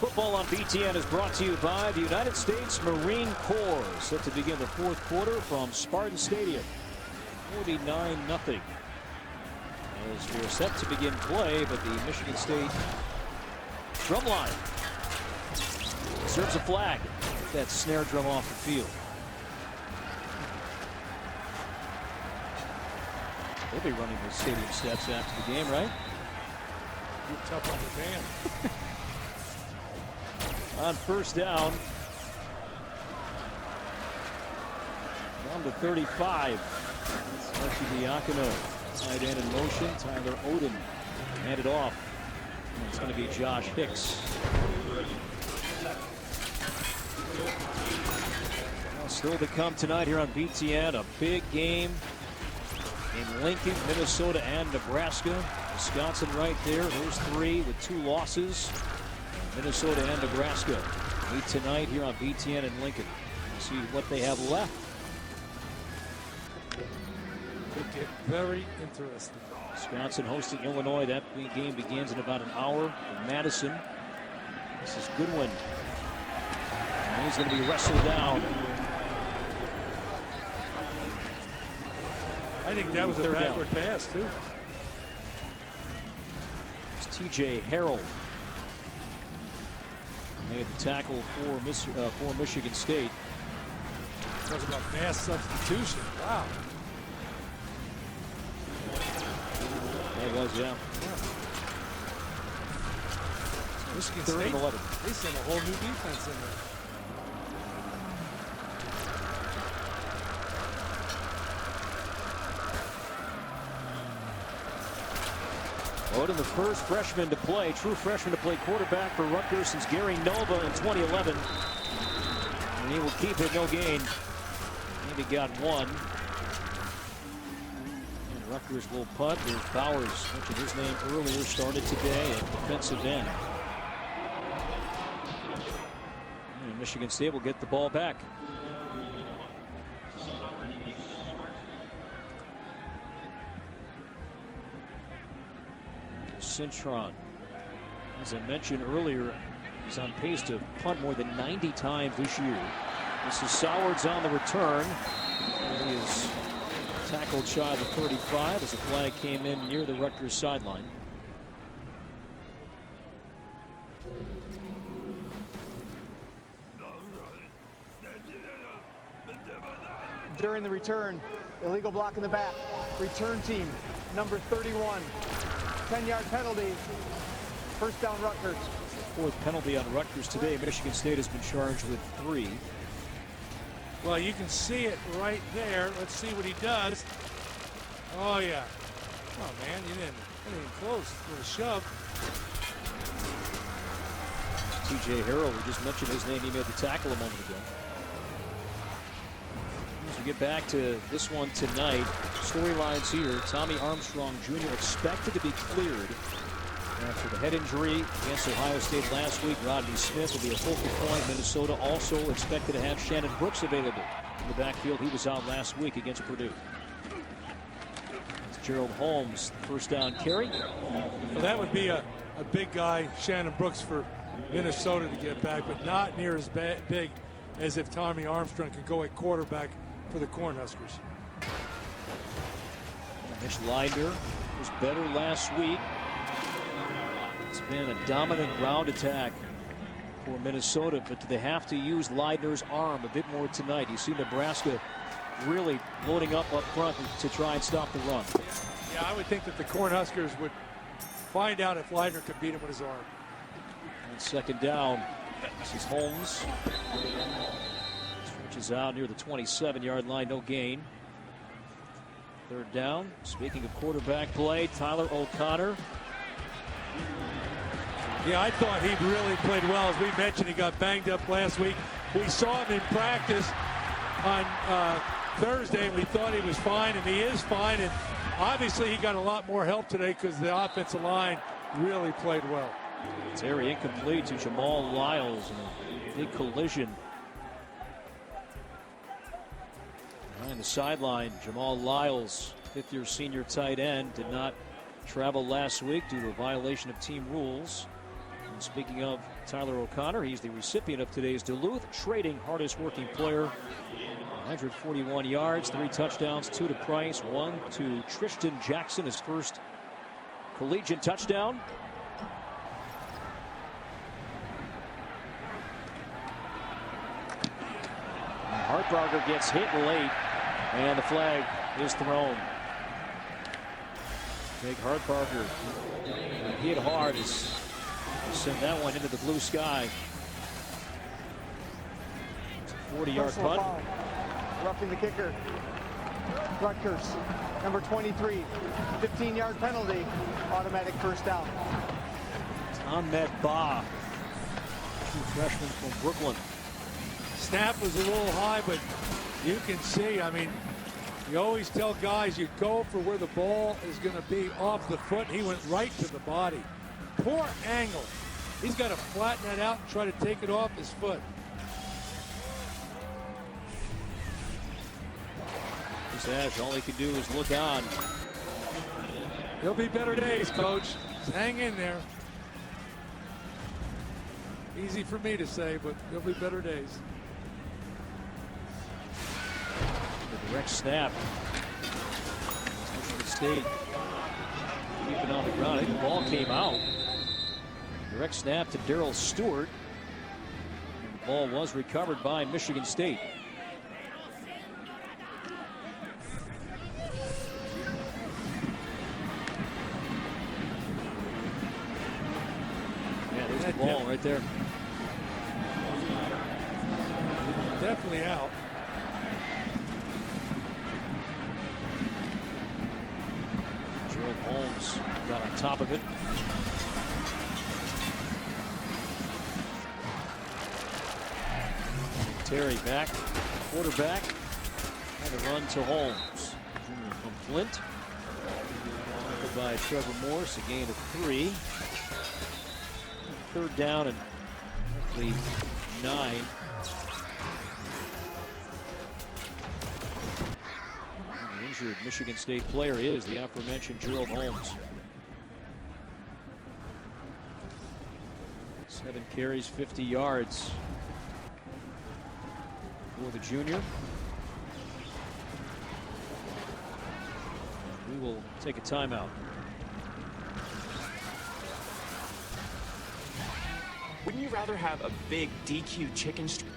Football on BTN is brought to you by the United States Marine Corps. Set to begin the fourth quarter from Spartan Stadium. 49-0. As we're set to begin play, but the Michigan State drum line serves a flag. Get that snare drum off the field. They'll be running the stadium steps after the game, right? You're tough on the band. On first down. Down to 35. Archie Diacono. Tight end in motion. Tyler Odom handed off. And it's going to be Josh Hicks. Well, still to come tonight here on BTN. A big game in Lincoln, Minnesota, and Nebraska. Wisconsin right there. Those three with 2 losses. Minnesota and Nebraska meet tonight here on BTN in Lincoln. See what they have left. Could get very interesting. Wisconsin hosting Illinois. That game begins in about an hour in Madison. This is Goodwin. And he's going to be wrestled down. I think that was a backward pass, too. It's TJ Harrell. Made the tackle for Michigan State. Talk about mass substitution. Wow. That was, yeah. Michigan State, 11. They sent a whole new defense in there. Odom, the first freshman to play, true freshman to play quarterback for Rutgers since Gary Nova in 2011. And he will keep it, no gain. Maybe got 1. And Rutgers will punt. There's Bowers, mentioned his name earlier, started today at defensive end. And Michigan State will get the ball back. Cintron, as I mentioned earlier, is on pace to punt more than 90 times this year. This is Sowards on the return. He is tackled shy of the 35 as the flag came in near the Rutgers sideline. During the return, illegal block in the back. Return team, number 31. 10-yard penalty. First down, Rutgers. The 4th penalty on Rutgers today. Michigan State has been charged with 3. Well, you can see it right there. Let's see what he does. Oh, yeah. Oh, man, you didn't even close for a shove. TJ Harrell, we just mentioned his name. He made the tackle a moment ago. As we get back to this one tonight, storylines here. Tommy Armstrong Jr. expected to be cleared after the head injury against Ohio State last week. Rodney Smith will be a focal point. Minnesota also expected to have Shannon Brooks available in the backfield. He was out last week against Purdue. It's Gerald Holmes, first down carry. Well, that would be a big guy, Shannon Brooks, for Minnesota to get back, but not near as big as if Tommy Armstrong could go at quarterback for the Cornhuskers. Mitch Leidner was better last week. It's been a dominant ground attack for Minnesota, but do they have to use Leidner's arm a bit more tonight? You see Nebraska really loading up front to try and stop the run. Yeah, I would think that the Cornhuskers would find out if Leidner could beat him with his arm. And second down, this is Holmes. Stretches out near the 27-yard line, no gain. Third down. Speaking of quarterback play, Tyler O'Connor Yeah, I thought he really played well. As we mentioned, he got banged up last week. We saw him in practice on Thursday, and we thought he was fine, and he is fine. And obviously, he got a lot more help today because the offensive line really played well. Terry incomplete to Jamal Lyles in a big collision. Behind the sideline, Jamal Lyles, fifth-year senior tight end, did not travel last week due to a violation of team rules. And speaking of Tyler O'Connor, he's the recipient of today's Duluth Trading hardest working player. 141 yards, 3 touchdowns, 2 to Price, 1 to Tristan Jackson, his first collegiate touchdown. Hartbarger gets hit late, and the flag is thrown. Jake Hartbarger hit hard as he sent that one into the blue sky. It's a 40-yard punt. Foul. Roughing the kicker. Rutgers, number 23, 15-yard penalty, automatic first down. Ahmed Ba, true freshman from Brooklyn. Snap was a little high, but you can see, I mean, you always tell guys you go for where the ball is going to be off the foot. He went right to the body. Poor angle. He's got to flatten that out and try to take it off his foot. Ash, all he can do is look on. There'll be better days, Coach. Just hang in there. Easy for me to say, but there'll be better days. The direct snap. Michigan State keeping on the ground. I think the ball came out. Direct snap to Darrell Stewart. And the ball was recovered by Michigan State. Ball right there. Definitely out. Gerald Holmes got on top of it. Terry back, quarterback, and a run to Holmes. Junior from Flint. By Trevor Morse, a gain of 3. Third down and roughly 9. The injured Michigan State player is the aforementioned Gerald Holmes. 7 carries, 50 yards for the junior. We will take a timeout. Wouldn't you rather have a big DQ chicken strip?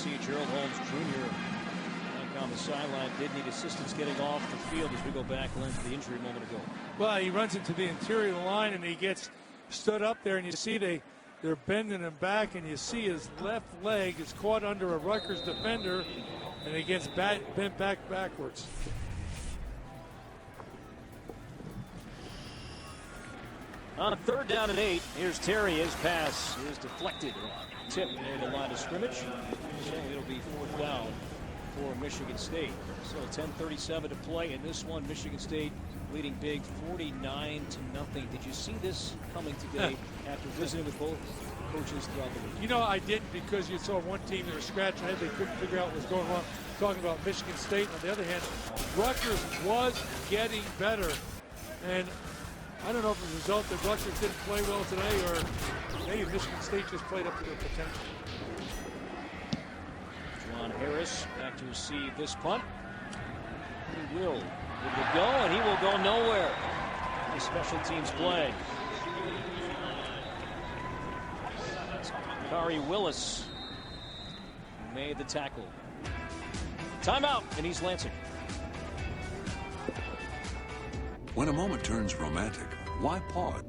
see Gerald Holmes Jr. back on the sideline. Did need assistance getting off the field as we go back to the injury a moment ago. Well, he runs into the interior line and he gets stood up there, and you see they're bending him back, and you see his left leg is caught under a Rutgers defender, and he gets bent backwards. On 3rd down and 8, here's Terry. His pass is deflected. Tip near the line of scrimmage. So it'll be 4th down for Michigan State. So 10:37 to play in this one. Michigan State leading big 49-0. Did you see this coming today after visiting with both coaches throughout the week? You know, I didn't, because you saw one team that was scratching their head. They couldn't figure out what was going on. Talking about Michigan State. On the other hand, Rutgers was getting better. And I don't know if the result that Rutgers didn't play well today, or maybe Michigan State just played up to their potential. Juwan Harris back to receive this punt. He will. It will go, and he will go nowhere. The special teams play. Kari Willis made the tackle. Timeout in East Lansing. When a moment turns romantic, why pause?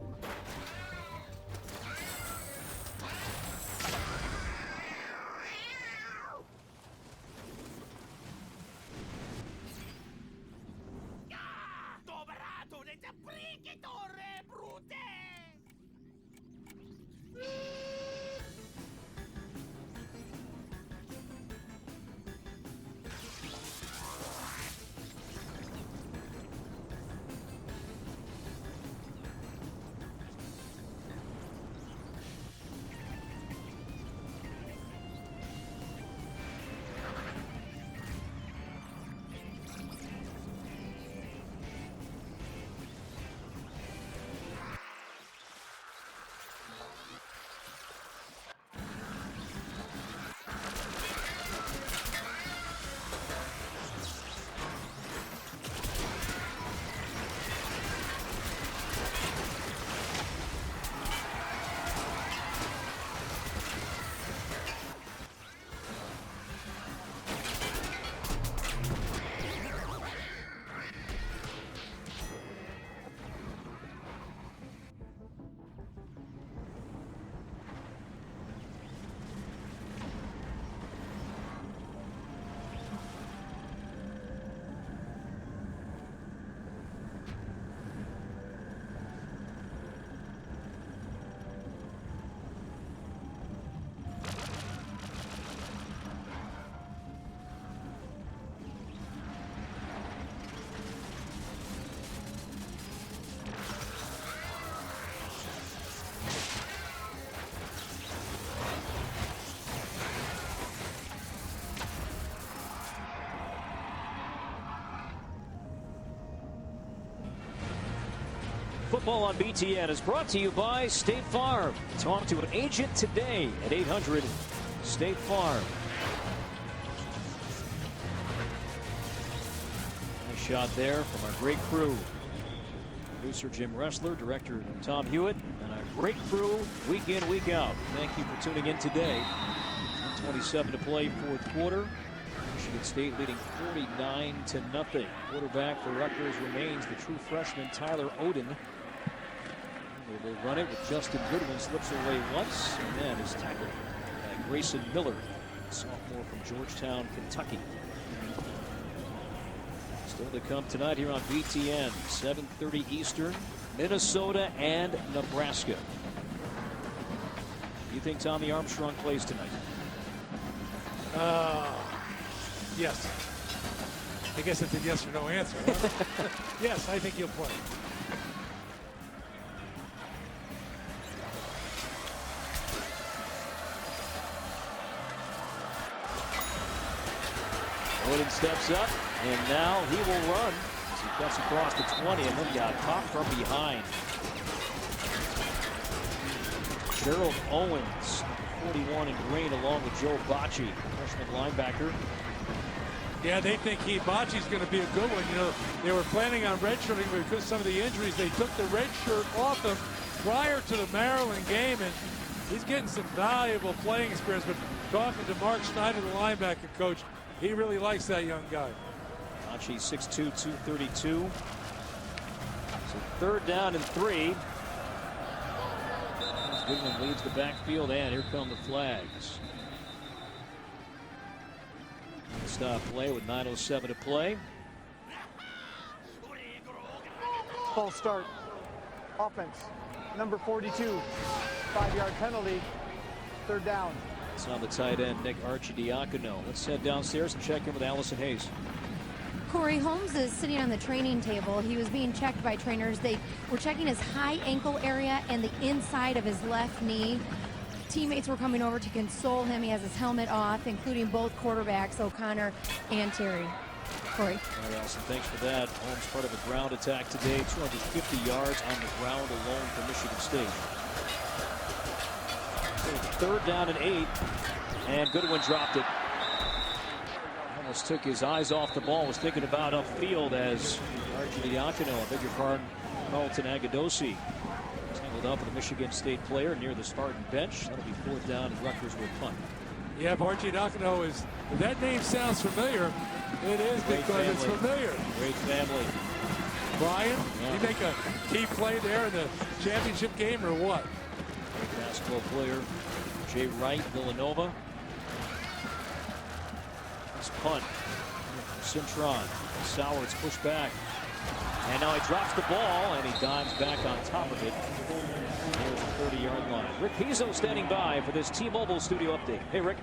Football on BTN is brought to you by State Farm. Talk to an agent today at 800 State Farm. Nice shot there from our great crew. Producer Jim Ressler, director Tom Hewitt, and our great crew week in, week out. Thank you for tuning in today. 1:27 to play, 4th quarter. Michigan State leading 49-0. Quarterback for Rutgers remains the true freshman Tyler Oden. They will run it with Justin Goodwin, slips away once, and then is tackled by Grayson Miller, sophomore from Georgetown, Kentucky. Still to come tonight here on BTN, 7:30 Eastern, Minnesota and Nebraska. You think Tommy Armstrong plays tonight? Yes. I guess it's a yes or no answer. Huh? Yes, I think he'll play. Oden steps up, and now he will run. As he cuts across the 20 and then got popped from behind. Gerald Owens, 41 in green, along with Joe Bocci, freshman linebacker. Yeah, they think Bocci's going to be a good one. You know, they were planning on redshirting, but because of some of the injuries, they took the red shirt off him prior to the Maryland game, and he's getting some valuable playing experience. But talking to Mark Schneider, the linebacker coach. He really likes that young guy. Archie 6'2", 232. So 3rd down and 3. Goodwin leads the backfield, and here come the flags. Stop play with 9:07 to play. False start. Offense. Number 42. 5-yard penalty. 3rd down. It's on the tight end, Nick Arcidiacono. Let's head downstairs and check in with Allison Hayes. Corey, Holmes is sitting on the training table. He was being checked by trainers. They were checking his high ankle area and the inside of his left knee. Teammates were coming over to console him. He has his helmet off, including both quarterbacks, O'Connor and Terry. Corey. All right, Allison, thanks for that. Holmes part of a ground attack today. 250 yards on the ground alone for Michigan State. 3rd down and 8. And Goodwin dropped it. Almost took his eyes off the ball. Was thinking about upfield as Arcidiacono, I beg your pardon, Carlton Agadosi tangled up with a Michigan State player near the Spartan bench. That'll be 4th down, and Rutgers will punt. Yeah, Arcidiacono is. If that name sounds familiar, it is because it's familiar. Great family. Brian, you make a key play there in the championship game or what? Great basketball player, Jay Wright, Villanova. This punt. Cintron. Sauer's pushed back. And now he drops the ball, and he dives back on top of it near the 30-yard line. Rick Pizzo standing by for this T-Mobile studio update. Hey, Rick.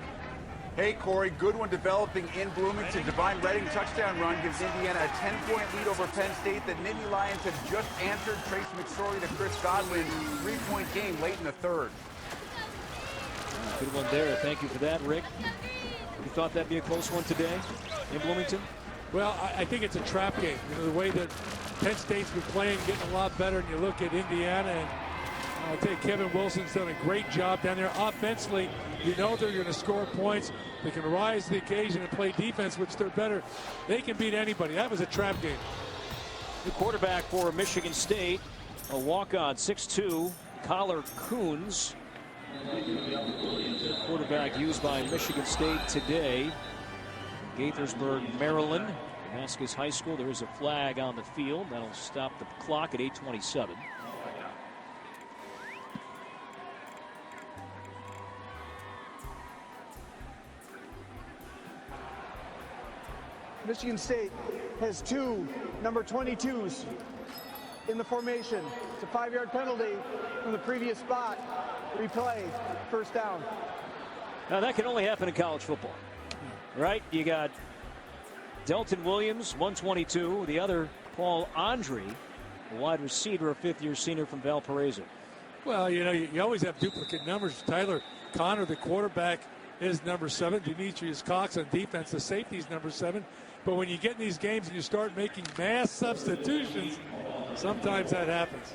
Hey, Corey. Good one developing in Bloomington. Divine Redding touchdown run gives Indiana a 10-point lead over Penn State. The Nittany Lions have just answered Trace McSorley to Chris Godwin. 3-point game late in the 3rd. Good one there. Thank you for that, Rick. You thought that'd be a close one today in Bloomington? Well, I think it's a trap game. You know, the way that Penn State's been playing, getting a lot better, and you look at Indiana, and I'll tell you, Kevin Wilson's done a great job down there. Offensively, you know they're going to score points. They can rise to the occasion and play defense, which they're better. They can beat anybody. That was a trap game. The quarterback for Michigan State, a walk-on, 6'2", Collar Coons. The quarterback used by Michigan State today. Gaithersburg, Maryland, Damascus High School. There is a flag on the field. That'll stop the clock at 8:27. Michigan State has 2 number 22s in the formation. It's a 5-yard penalty from the previous spot. Replay. 1st down. Now that can only happen in college football, right? You got Delton Williams, 122. The other, Paul Andre, a wide receiver, a 5th-year senior from Valparaiso. Well, you know, you always have duplicate numbers. Tyler Connor, the quarterback, is number 7. Demetrius Cox on defense, the safety, is number 7. But when you get in these games and you start making mass substitutions, sometimes that happens.